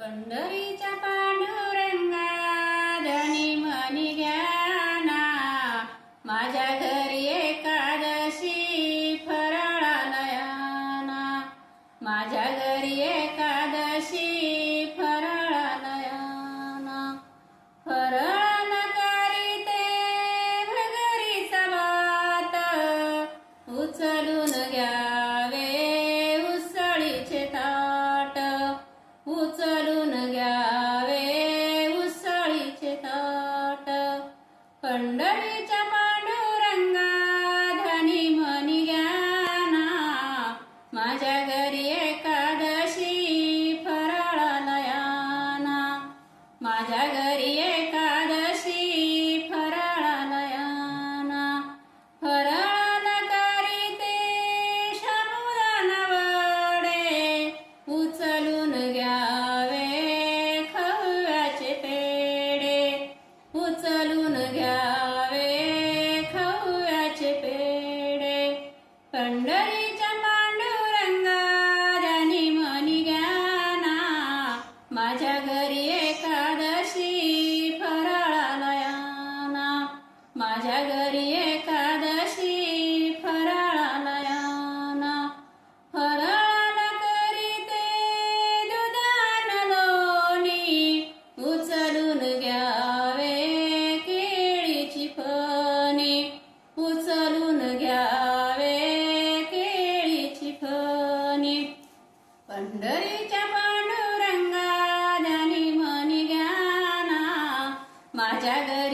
पंढरीच्या पांडुरंगा धनी मनी ज्ञाना, माझ्या घरी एकादशी फराळालयाना, माझ्या घरी एकादशी फराळालयाना. फराळ करीते भगरीचा भात, उचलून घ्यावे उसळीचे ताट, उचलून घ्यावे उसळीचे ताट. पंढरीच्या पांडुरंगा धनी मनी ज्ञाना, माझ्या घरी एकादशी फराळालयाना, माझ्या घरी एकादशी फराळालयाना. फराळ करीते साबुदाणा वडे, उचलून घ्यावे खव्याचे पेढे, उचलून घ्यावे खव्याचे पेढे. पंढरीच्या पांडुरंगा धनी मनी ज्ञाना, माझ्या घरी एकादशी फराळालयाना, माझ्या घरी एकादशी फराळालयाना. फराळ करीते दुधान लोणी, उचलून घ्यावे केळीची फणी, उचलून घ्यावे केळीची फणी. पंढरीच्या पांडुरंगा धनी मनी ज्ञाना, माझ्या घरी